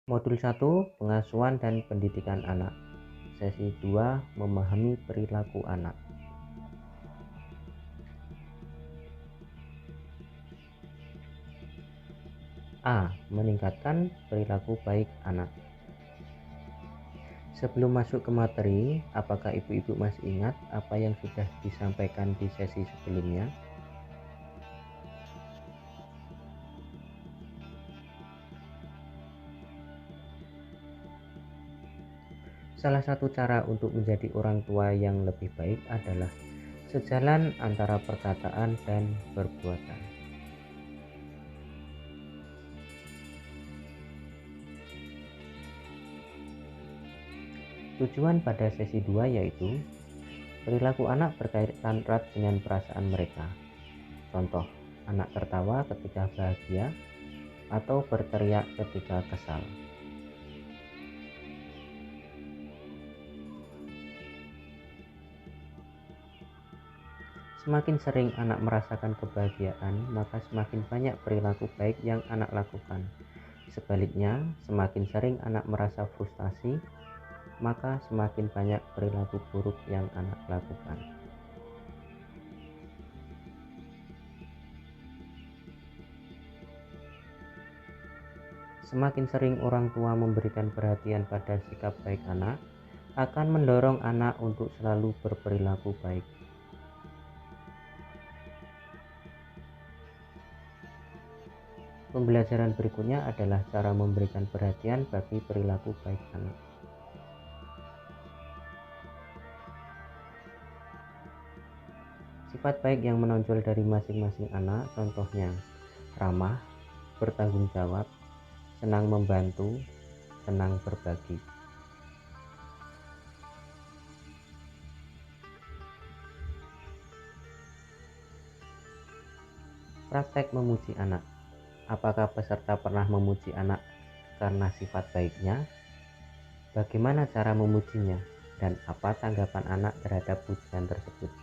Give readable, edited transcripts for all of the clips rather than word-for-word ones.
Modul 1 Pengasuhan dan Pendidikan Anak. Sesi 2 Memahami Perilaku Anak. A. Meningkatkan perilaku baik anak. Sebelum masuk ke materi, apakah ibu-ibu masih ingat apa yang sudah disampaikan di sesi sebelumnya? Salah satu cara untuk menjadi orang tua yang lebih baik adalah sejalan antara perkataan dan perbuatan. Tujuan pada sesi 2 yaitu perilaku anak berkaitan erat dengan perasaan mereka. Contoh, anak tertawa ketika bahagia atau berteriak ketika kesal. Semakin sering anak merasakan kebahagiaan, maka semakin banyak perilaku baik yang anak lakukan. Sebaliknya, semakin sering anak merasa frustasi, maka semakin banyak perilaku buruk yang anak lakukan. Semakin sering orang tua memberikan perhatian pada sikap baik anak, akan mendorong anak untuk selalu berperilaku baik. Pembelajaran berikutnya adalah cara memberikan perhatian bagi perilaku baik anak. Sifat baik yang menonjol dari masing-masing anak, contohnya ramah, bertanggung jawab, senang membantu, senang berbagi. Praktek memuji anak. Apakah peserta pernah memuji anak karena sifat baiknya? Bagaimana cara memujinya? Dan apa tanggapan anak terhadap pujian tersebut?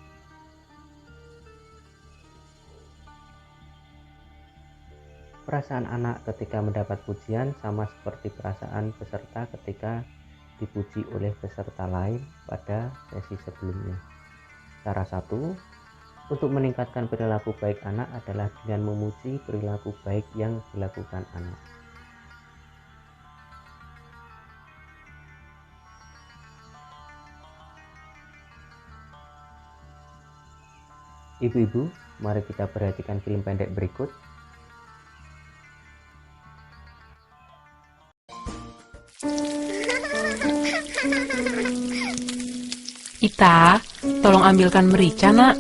Perasaan anak ketika mendapat pujian sama seperti perasaan peserta ketika dipuji oleh peserta lain pada sesi sebelumnya. Cara 1 untuk meningkatkan perilaku baik anak adalah dengan memuji perilaku baik yang dilakukan anak. Ibu-ibu, mari kita perhatikan film pendek berikut. Ita, tolong ambilkan merica, nak.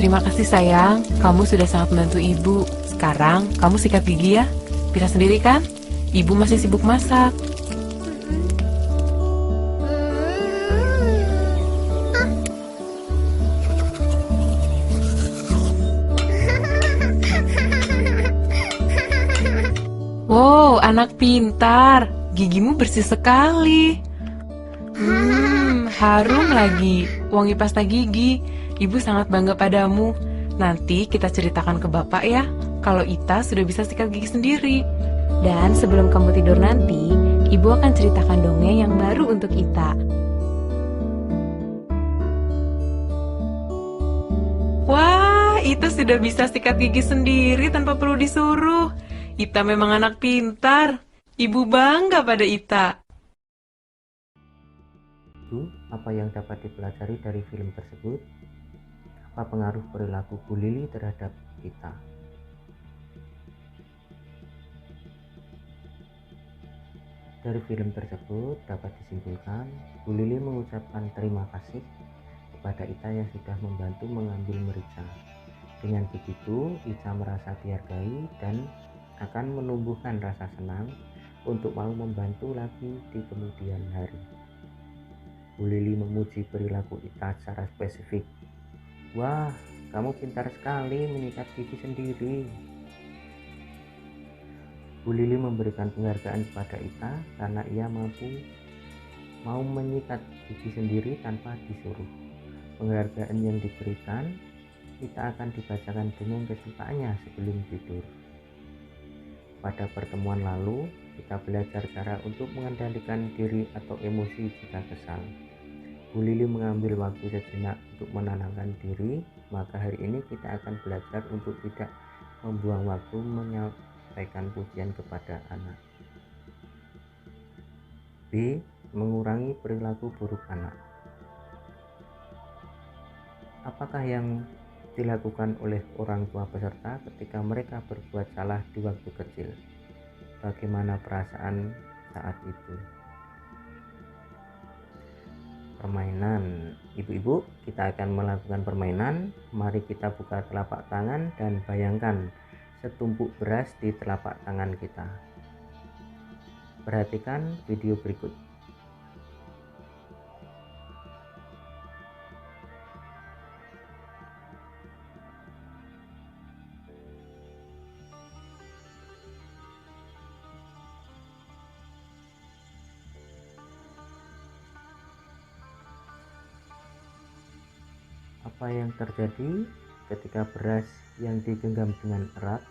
Terima kasih sayang, kamu sudah sangat membantu ibu. Sekarang kamu sikat gigi ya. Bisa sendiri kan? Ibu masih sibuk masak. Wow, anak pintar. Gigimu bersih sekali. Harum lagi. Wangi pasta gigi. Ibu sangat bangga padamu. Nanti kita ceritakan ke bapak ya, kalau Ita sudah bisa sikat gigi sendiri. Dan sebelum kamu tidur nanti, ibu akan ceritakan dongeng yang baru untuk Ita. Wah, Ita sudah bisa sikat gigi sendiri tanpa perlu disuruh. Ita memang anak pintar. Ibu bangga pada Ita. Apa yang dapat dipelajari dari film tersebut? Apa pengaruh perilaku Bu Lili terhadap kita? Dari film tersebut dapat disimpulkan, Bu Lili mengucapkan terima kasih kepada Ita yang sudah membantu mengambil merica. Dengan begitu, Ita merasa dihargai dan akan menumbuhkan rasa senang untuk mau membantu lagi di kemudian hari. Bu Lili memuji perilaku Ita secara spesifik. Wah, kamu pintar sekali menyikat gigi sendiri. Bu Lili memberikan penghargaan kepada Ita karena ia mau menyikat gigi sendiri tanpa disuruh. Penghargaan yang diberikan Ita akan dibacakan dongeng kesukaannya sebelum tidur. Pada pertemuan lalu, kita belajar cara untuk mengendalikan diri atau emosi jika kesal. Bu Lili mengambil waktu sejenak untuk menenangkan diri, maka hari ini kita akan belajar untuk tidak membuang waktu menyampaikan pujian kepada anak. B. Mengurangi perilaku buruk anak. Apakah yang dilakukan oleh orang tua peserta ketika mereka berbuat salah di waktu kecil? Bagaimana perasaan saat itu? Permainan. Ibu-ibu, kita akan melakukan permainan. Mari kita buka telapak tangan dan bayangkan setumpuk beras di telapak tangan kita. Perhatikan video berikut. Apa yang terjadi ketika beras yang digenggam dengan erat?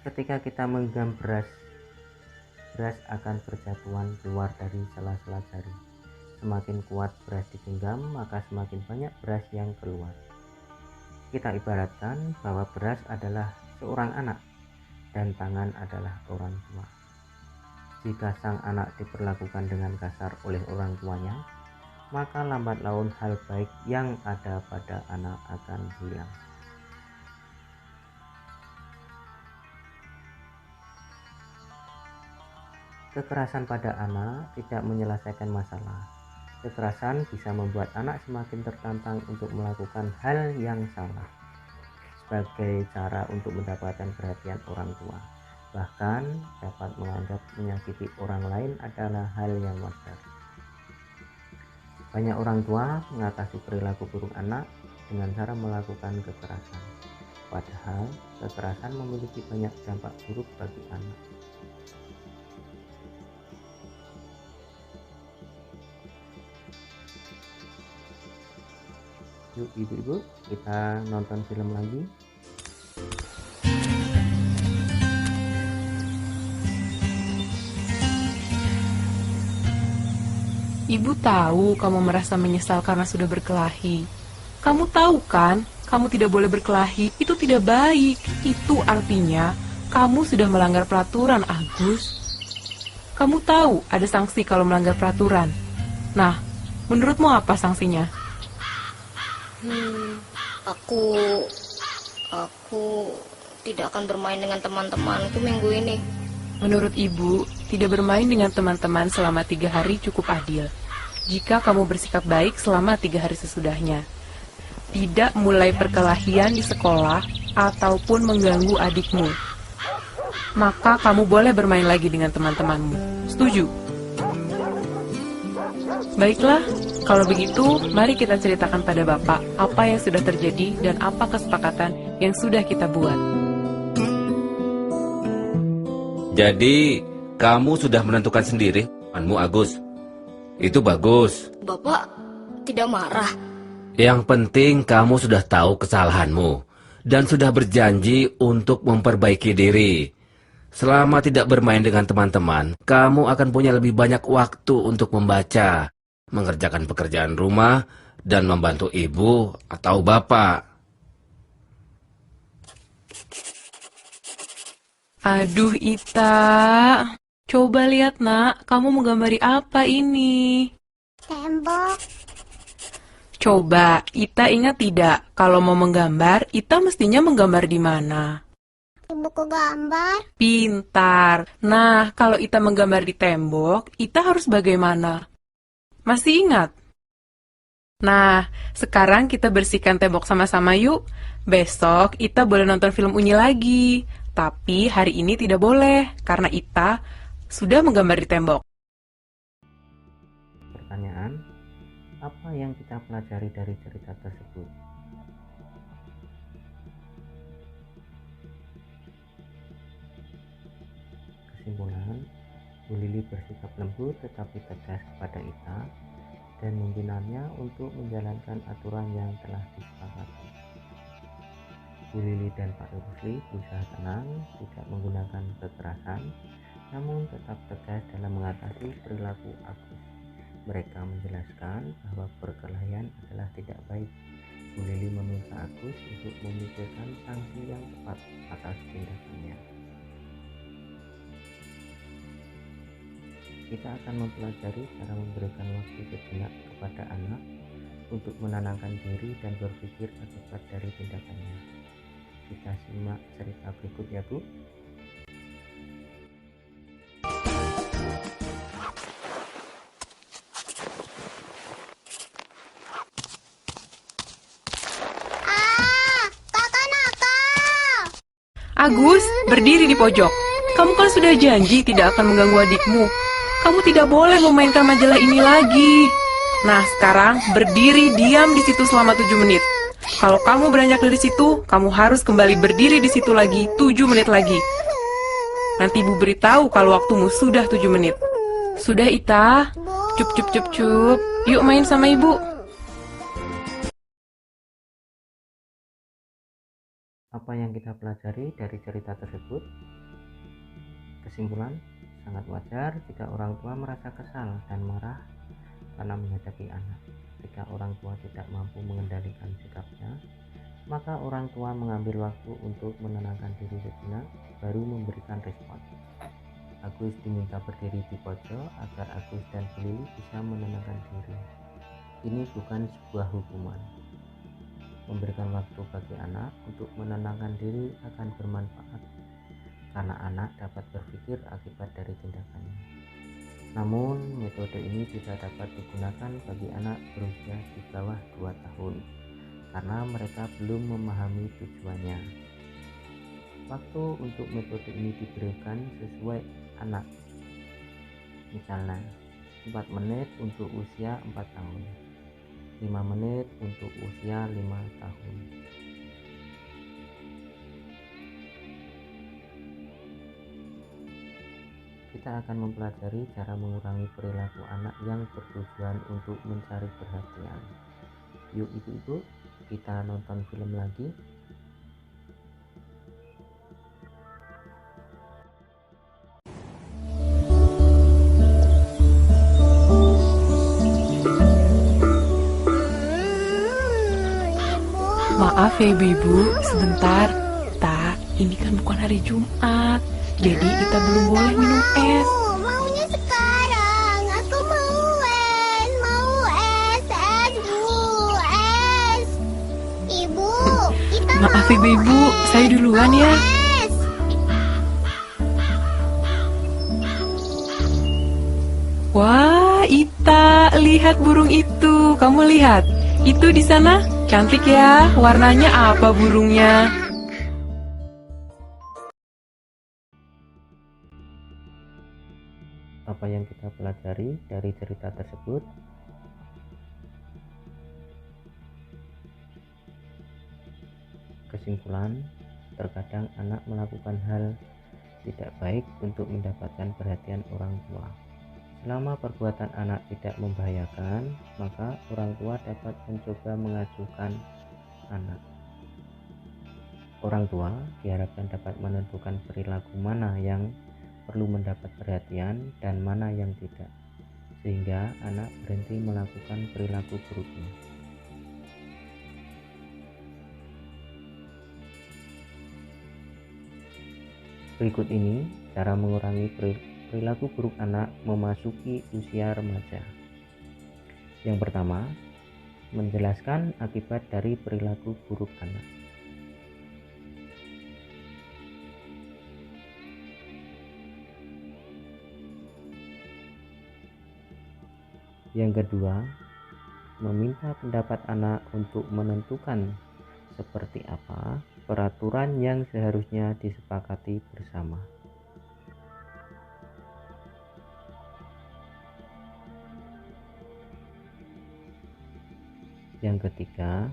Ketika kita menggenggam beras akan berjatuhan keluar dari sela-sela jari. Semakin kuat beras digenggam, maka semakin banyak beras yang keluar. Kita ibaratkan bahwa beras adalah seorang anak dan tangan adalah orang tua. Jika sang anak diperlakukan dengan kasar oleh orang tuanya, maka lambat laun hal baik yang ada pada anak akan hilang. Kekerasan pada anak tidak menyelesaikan masalah. Kekerasan bisa membuat anak semakin tertantang untuk melakukan hal yang salah sebagai cara untuk mendapatkan perhatian orang tua. Bahkan dapat menganggap menyakiti orang lain adalah hal yang wajar. Banyak orang tua mengatasi perilaku buruk anak dengan cara melakukan kekerasan. Padahal kekerasan memiliki banyak dampak buruk bagi anak. Yuk ibu-ibu, kita nonton film lagi. Ibu tahu kamu merasa menyesal karena sudah berkelahi. Kamu tahu kan, kamu tidak boleh berkelahi, itu tidak baik. Itu artinya kamu sudah melanggar peraturan, Agus. Kamu tahu ada sanksi kalau melanggar peraturan. Nah, menurutmu apa sanksinya? Aku tidak akan bermain dengan teman-temanku minggu ini. Menurut ibu, tidak bermain dengan teman-teman selama 3 hari cukup adil. Jika kamu bersikap baik selama 3 hari sesudahnya. Tidak mulai perkelahian di sekolah ataupun mengganggu adikmu. Maka kamu boleh bermain lagi dengan teman-temanmu. Setuju? Baiklah, kalau begitu, mari kita ceritakan pada Bapak apa yang sudah terjadi dan apa kesepakatan yang sudah kita buat. Jadi, kamu sudah menentukan sendiri temanmu, Agus. Itu bagus. Bapak tidak marah. Yang penting kamu sudah tahu kesalahanmu dan sudah berjanji untuk memperbaiki diri. Selama tidak bermain dengan teman-teman, kamu akan punya lebih banyak waktu untuk membaca, mengerjakan pekerjaan rumah, dan membantu ibu atau bapak. Aduh, Ita. Coba lihat, nak. Kamu menggambari apa ini? Tembok. Coba, Ita ingat tidak? Kalau mau menggambar, Ita mestinya menggambar di mana? Di buku gambar. Pintar. Nah, kalau Ita menggambar di tembok, Ita harus bagaimana? Masih ingat? Nah, sekarang kita bersihkan tembok sama-sama yuk. Besok Ita boleh nonton film Unyi lagi. Tapi hari ini tidak boleh, karena Ita sudah menggambar di tembok. Pertanyaan, apa yang kita pelajari dari cerita tersebut? Kesimpulan, Bu Lili bersikap lembut tetapi tegas kepada Ita dan membinanya untuk menjalankan aturan yang telah disepakati. Bu Lili dan Pak Rusli berusaha tenang, tidak menggunakan kekerasan, namun tetap tegas dalam mengatasi perilaku Agus. Mereka menjelaskan bahwa perkelahian adalah tidak baik. Bu Lili meminta Agus untuk memikirkan sanksi yang tepat atas tindakannya. Kita akan mempelajari cara memberikan waktu sejenak kepada anak untuk menenangkan diri dan berpikir akibat dari tindakannya. Kita simak cerita berikut ya Bu. Kakak nakal. Agus, berdiri di pojok. Kamu kan sudah janji tidak akan mengganggu adikmu. Kamu tidak boleh memainkan majalah ini lagi. Nah, sekarang berdiri diam di situ selama 7 menit. Kalau kamu beranjak dari situ, kamu harus kembali berdiri di situ lagi 7 menit lagi. Nanti Ibu beritahu kalau waktumu sudah 7 menit. Sudah, Ita? Cup, cup, cup, cup. Yuk main sama Ibu. Apa yang kita pelajari dari cerita tersebut? Kesimpulan, sangat wajar jika orang tua merasa kesal dan marah karena menghadapi anak. Jika orang tua tidak mampu mengendalikan sikapnya, maka orang tua mengambil waktu untuk menenangkan diri sejenak, baru memberikan respon. Agus diminta berdiri di pojok agar Agus dan Bu Lili bisa menenangkan diri. Ini bukan sebuah hukuman. Memberikan waktu bagi anak untuk menenangkan diri akan bermanfaat, karena anak dapat berpikir akibat dari tindakannya. Namun, metode ini tidak dapat digunakan bagi anak berusia di bawah 2 tahun, karena mereka belum memahami tujuannya. Waktu untuk metode ini diberikan sesuai anak. Misalnya, 4 menit untuk usia 4 tahun, 5 menit untuk usia 5 tahun. Kita akan mempelajari cara mengurangi perilaku anak yang bertujuan untuk mencari perhatian. Yuk ibu-ibu, kita nonton film lagi. Maaf ya ibu-ibu, sebentar. Ta, ini kan bukan hari Jumat, jadi kita belum boleh minum es. Maunya sekarang. Aku mau es. Mau es. Es, Bu. Es. Ibu, kita Maaf mau ibu-ibu, saya duluan ya. es. Wah, Ita, lihat burung itu. Kamu lihat, itu di sana cantik ya. Warnanya apa burungnya? Apa yang kita pelajari dari cerita tersebut? Kesimpulan, terkadang anak melakukan hal tidak baik untuk mendapatkan perhatian orang tua. Selama perbuatan anak tidak membahayakan, maka orang tua dapat mencoba mengacuhkan anak. Orang tua diharapkan dapat menentukan perilaku mana yang perlu mendapat perhatian dan mana yang tidak, sehingga anak berhenti melakukan perilaku buruknya. Berikut ini cara mengurangi perilaku buruk anak memasuki usia remaja. Yang pertama, menjelaskan akibat dari perilaku buruk anak. Yang kedua, meminta pendapat anak untuk menentukan seperti apa peraturan yang seharusnya disepakati bersama. Yang ketiga,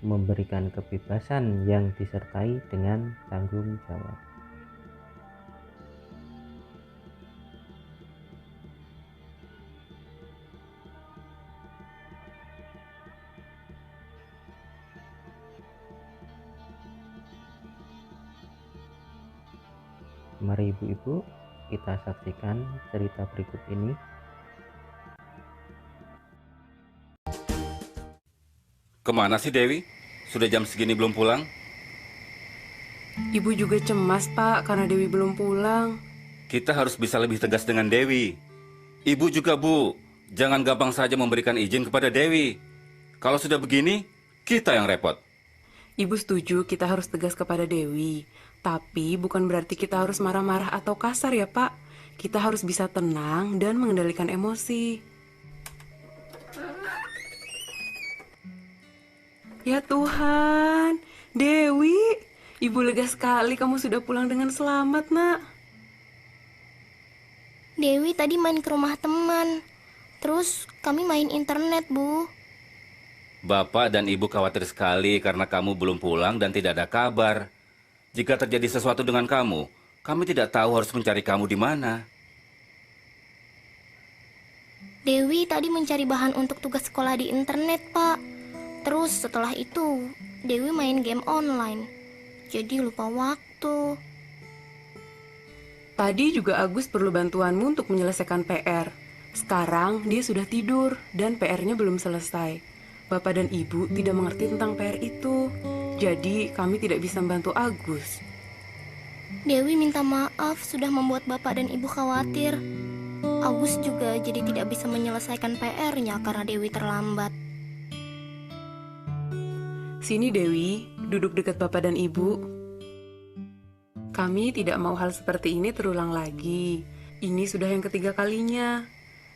memberikan kebebasan yang disertai dengan tanggung jawab. Mari ibu-ibu kita saksikan cerita berikut ini. Kemana sih Dewi? Sudah jam segini belum pulang? Ibu juga cemas, Pak, karena Dewi belum pulang. Kita harus bisa lebih tegas dengan Dewi. Ibu juga, Bu. Jangan gampang saja memberikan izin kepada Dewi. Kalau sudah begini, kita yang repot. Ibu setuju kita harus tegas kepada Dewi. Tapi bukan berarti kita harus marah-marah atau kasar ya, Pak. Kita harus bisa tenang dan mengendalikan emosi. Ya Tuhan, Dewi, Ibu lega sekali kamu sudah pulang dengan selamat, Nak. Dewi tadi main ke rumah teman. Terus kami main internet, Bu. Bapak dan Ibu khawatir sekali karena kamu belum pulang dan tidak ada kabar. Jika terjadi sesuatu dengan kamu, kami tidak tahu harus mencari kamu di mana. Dewi tadi mencari bahan untuk tugas sekolah di internet, Pak. Terus setelah itu, Dewi main game online. Jadi lupa waktu. Tadi juga Agus perlu bantuanmu untuk menyelesaikan PR. Sekarang dia sudah tidur dan PR-nya belum selesai. Bapak dan Ibu tidak mengerti tentang PR itu. Jadi kami tidak bisa membantu Agus. Dewi minta maaf sudah membuat Bapak dan Ibu khawatir. Agus juga jadi tidak bisa menyelesaikan PR-nya karena Dewi terlambat. Sini Dewi, duduk dekat Bapak dan Ibu. Kami tidak mau hal seperti ini terulang lagi. Ini sudah yang ketiga kalinya.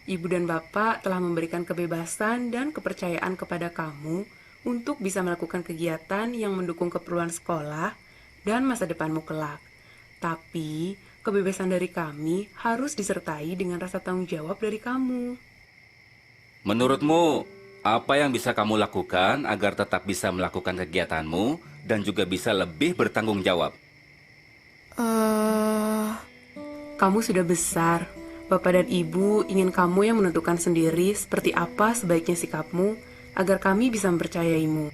Ibu dan Bapak telah memberikan kebebasan dan kepercayaan kepada kamu untuk bisa melakukan kegiatan yang mendukung keperluan sekolah dan masa depanmu kelak. Tapi, kebebasan dari kami harus disertai dengan rasa tanggung jawab dari kamu. Menurutmu, apa yang bisa kamu lakukan agar tetap bisa melakukan kegiatanmu dan juga bisa lebih bertanggung jawab? Kamu sudah besar. Bapak dan Ibu ingin kamu yang menentukan sendiri seperti apa sebaiknya sikapmu agar kami bisa mempercayaimu.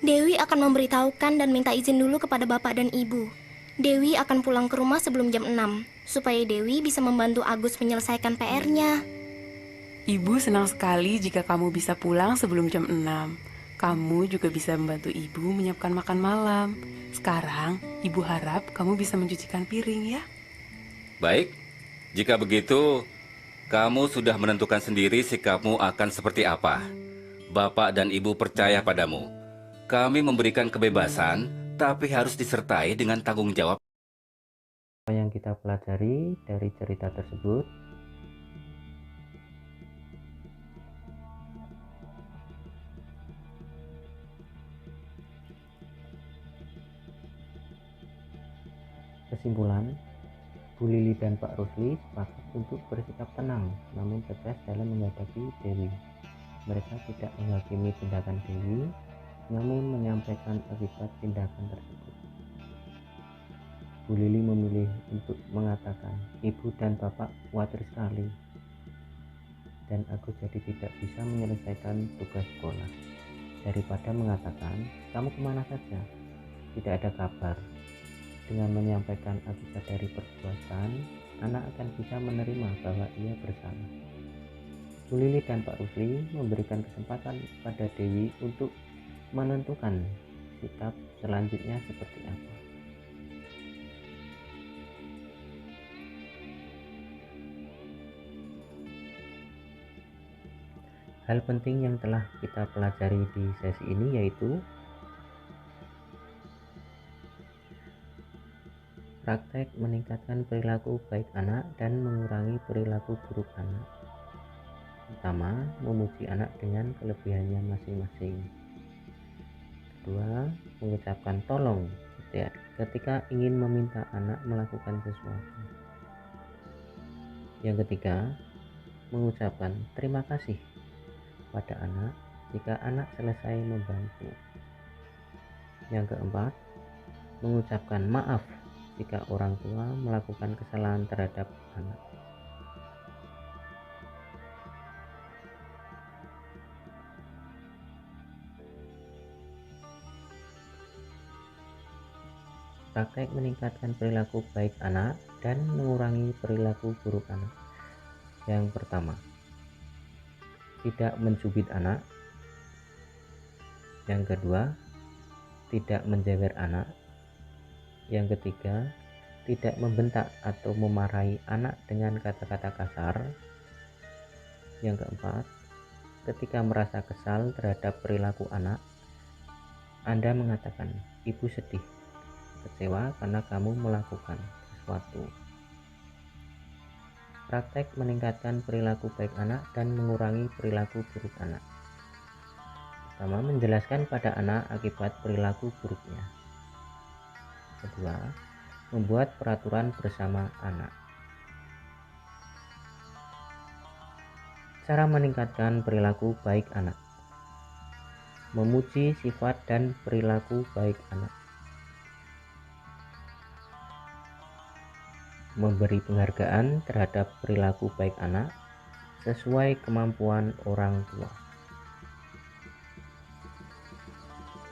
Dewi akan memberitahukan dan minta izin dulu kepada Bapak dan Ibu. Dewi akan pulang ke rumah sebelum jam 6, supaya Dewi bisa membantu Agus menyelesaikan PR-nya. Ibu senang sekali jika kamu bisa pulang sebelum jam 6. Kamu juga bisa membantu Ibu menyiapkan makan malam. Sekarang, Ibu harap kamu bisa mencucikan piring ya. Baik, jika begitu, kamu sudah menentukan sendiri sikapmu akan seperti apa. Bapak dan Ibu percaya padamu. Kami memberikan kebebasan, tapi harus disertai dengan tanggung jawab. Apa yang kita pelajari dari cerita tersebut? Kesimpulan, Bu Lili dan Pak Rusli sepakat untuk bersikap tenang namun tegas dalam menghadapi Dewi. Mereka tidak menghakimi tindakan Dewi, namun menyampaikan akibat tindakan tersebut. Bu Lili memilih untuk mengatakan, "Ibu dan Bapak khawatir sekali, dan aku jadi tidak bisa menyelesaikan tugas sekolah." Daripada mengatakan, "Kamu kemana saja? Tidak ada kabar." Dengan menyampaikan akibat dari perbuatan, anak akan bisa menerima bahwa ia bersalah. Bu Lili dan Pak Rusli memberikan kesempatan pada Dewi untuk menentukan sikap selanjutnya seperti apa. Hal penting yang telah kita pelajari di sesi ini yaitu praktek meningkatkan perilaku baik anak dan mengurangi perilaku buruk anak. Pertama, memuji anak dengan kelebihannya masing-masing. Kedua, mengucapkan tolong ketika ingin meminta anak melakukan sesuatu. Yang ketiga, mengucapkan terima kasih pada anak jika anak selesai membantu. Yang keempat, mengucapkan maaf jika orang tua melakukan kesalahan terhadap anak. Praktek meningkatkan perilaku baik anak dan mengurangi perilaku buruk anak. Yang pertama, tidak mencubit anak. Yang kedua, tidak menjewer anak. Yang ketiga, tidak membentak atau memarahi anak dengan kata-kata kasar. Yang keempat, ketika merasa kesal terhadap perilaku anak, Anda mengatakan, "Ibu sedih, kecewa karena kamu melakukan sesuatu." Praktek meningkatkan perilaku baik anak dan mengurangi perilaku buruk anak. Pertama, menjelaskan pada anak akibat perilaku buruknya. Kedua, membuat peraturan bersama anak. Cara meningkatkan perilaku baik anak. Memuji sifat dan perilaku baik anak. Memberi penghargaan terhadap perilaku baik anak sesuai kemampuan orang tua.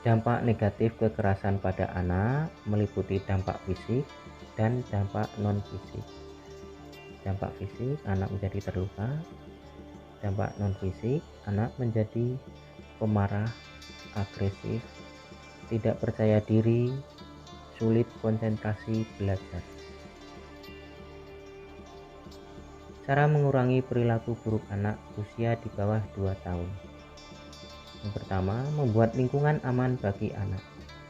Dampak negatif kekerasan pada anak meliputi dampak fisik dan dampak non-fisik. Dampak fisik, anak menjadi terluka. Dampak non-fisik, anak menjadi pemarah, agresif, tidak percaya diri, sulit konsentrasi belajar. Cara mengurangi perilaku buruk anak usia di bawah 2 tahun. Yang pertama, membuat lingkungan aman bagi anak.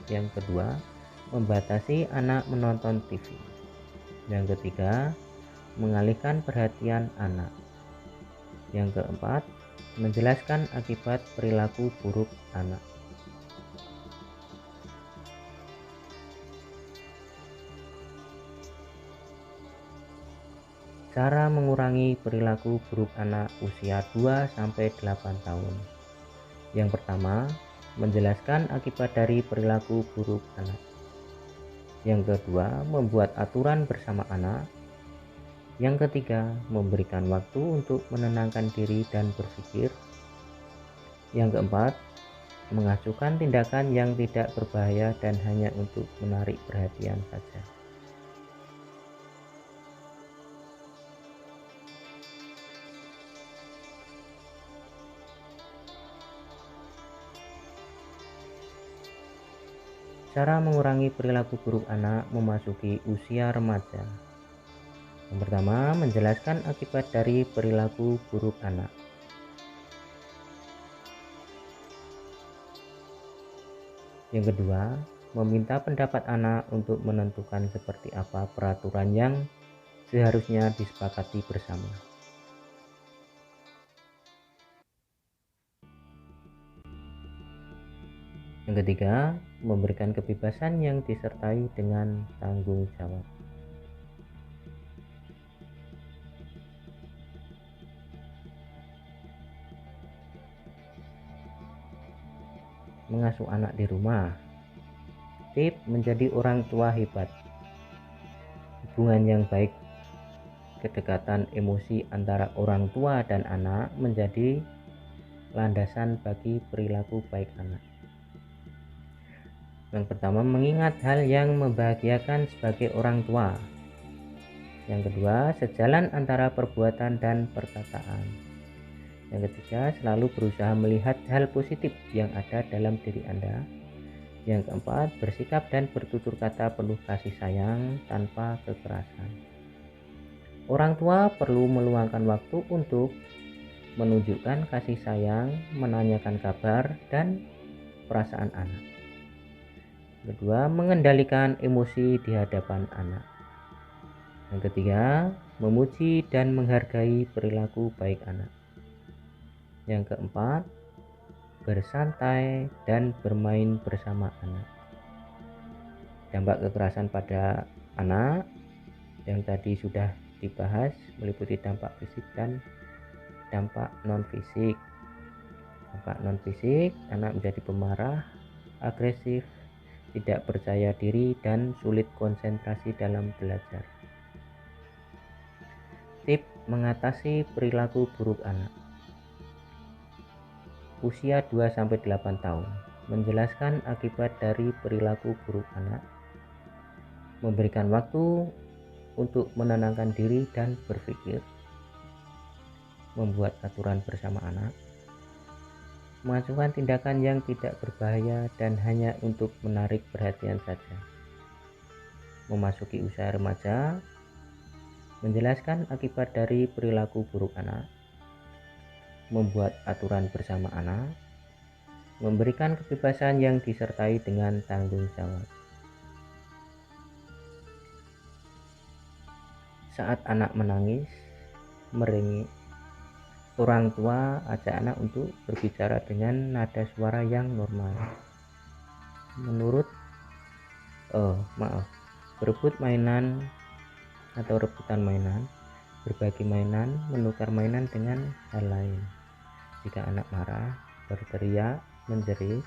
Yang kedua, membatasi anak menonton TV. Yang ketiga, mengalihkan perhatian anak. Yang keempat, menjelaskan akibat perilaku buruk anak. Cara mengurangi perilaku buruk anak usia 2-8 tahun. Yang pertama, menjelaskan akibat dari perilaku buruk anak. Yang kedua, membuat aturan bersama anak. Yang ketiga, memberikan waktu untuk menenangkan diri dan berpikir. Yang keempat, mengajukan tindakan yang tidak berbahaya dan hanya untuk menarik perhatian saja. Cara mengurangi perilaku buruk anak memasuki usia remaja. Yang pertama, menjelaskan akibat dari perilaku buruk anak. Yang kedua, meminta pendapat anak untuk menentukan seperti apa peraturan yang seharusnya disepakati bersama. Yang ketiga, memberikan kebebasan yang disertai dengan tanggung jawab. Mengasuh anak di rumah. Tip menjadi orang tua hebat. Hubungan yang baik, kedekatan emosi antara orang tua dan anak menjadi landasan bagi perilaku baik anak. Yang pertama, mengingat hal yang membahagiakan sebagai orang tua. Yang kedua, sejalan antara perbuatan dan perkataan. Yang ketiga, selalu berusaha melihat hal positif yang ada dalam diri Anda. Yang keempat, bersikap dan bertutur kata penuh kasih sayang tanpa kekerasan. Orang tua perlu meluangkan waktu untuk menunjukkan kasih sayang, menanyakan kabar dan perasaan anak. Kedua, mengendalikan emosi di hadapan anak. Yang ketiga, memuji dan menghargai perilaku baik anak. Yang keempat, bersantai dan bermain bersama anak. Dampak kekerasan pada anak yang tadi sudah dibahas meliputi dampak fisik dan dampak non-fisik. Dampak non-fisik, anak menjadi pemarah, agresif, tidak percaya diri, dan sulit konsentrasi dalam belajar. Tip mengatasi perilaku buruk anak. Usia 2-8 tahun. Menjelaskan akibat dari perilaku buruk anak. memberikan waktu untuk menenangkan diri dan berpikir, membuat aturan bersama anak, mengajukan tindakan yang tidak berbahaya dan hanya untuk menarik perhatian saja, memasuki usia remaja, menjelaskan akibat dari perilaku buruk anak, membuat aturan bersama anak, memberikan kebebasan yang disertai dengan tanggung jawab. Saat anak menangis, merengek, orang tua ajak anak untuk berbicara dengan nada suara yang normal. Berebut mainan atau rebutan mainan, berbagi mainan, menukar mainan dengan hal lain. Jika anak marah, berteriak, menjerit,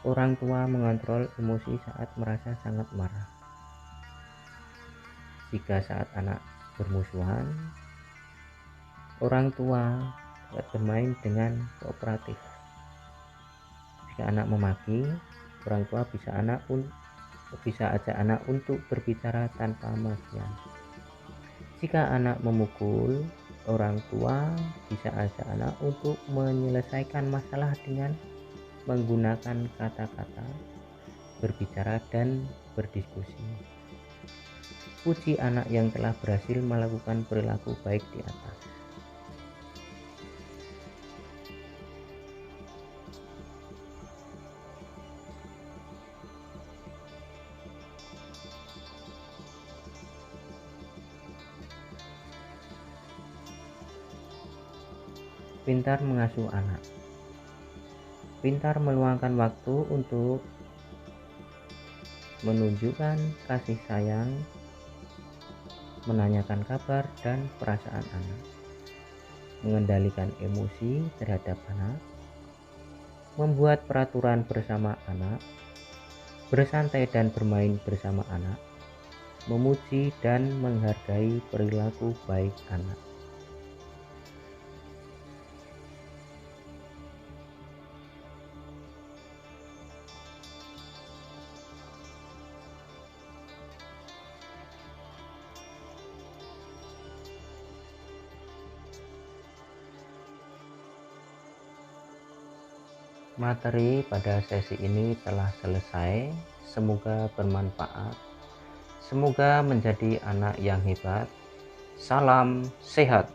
orang tua mengontrol emosi saat merasa sangat marah. Jika saat anak bermusuhan, orang tua dapat bermain dengan kooperatif. Jika anak memaki, orang tua bisa ajak anak untuk berbicara tanpa makian. Jika anak memukul, orang tua bisa ajak anak untuk menyelesaikan masalah dengan menggunakan kata-kata, berbicara dan berdiskusi. Puji anak yang telah berhasil melakukan perilaku baik di atas. Pintar mengasuh anak. Pintar meluangkan waktu untuk menunjukkan kasih sayang, menanyakan kabar dan perasaan anak, mengendalikan emosi terhadap anak, membuat peraturan bersama anak, bersantai dan bermain bersama anak, memuji dan menghargai perilaku baik anak. Materi pada sesi ini telah selesai. Semoga bermanfaat. Semoga menjadi anak yang hebat. Salam sehat.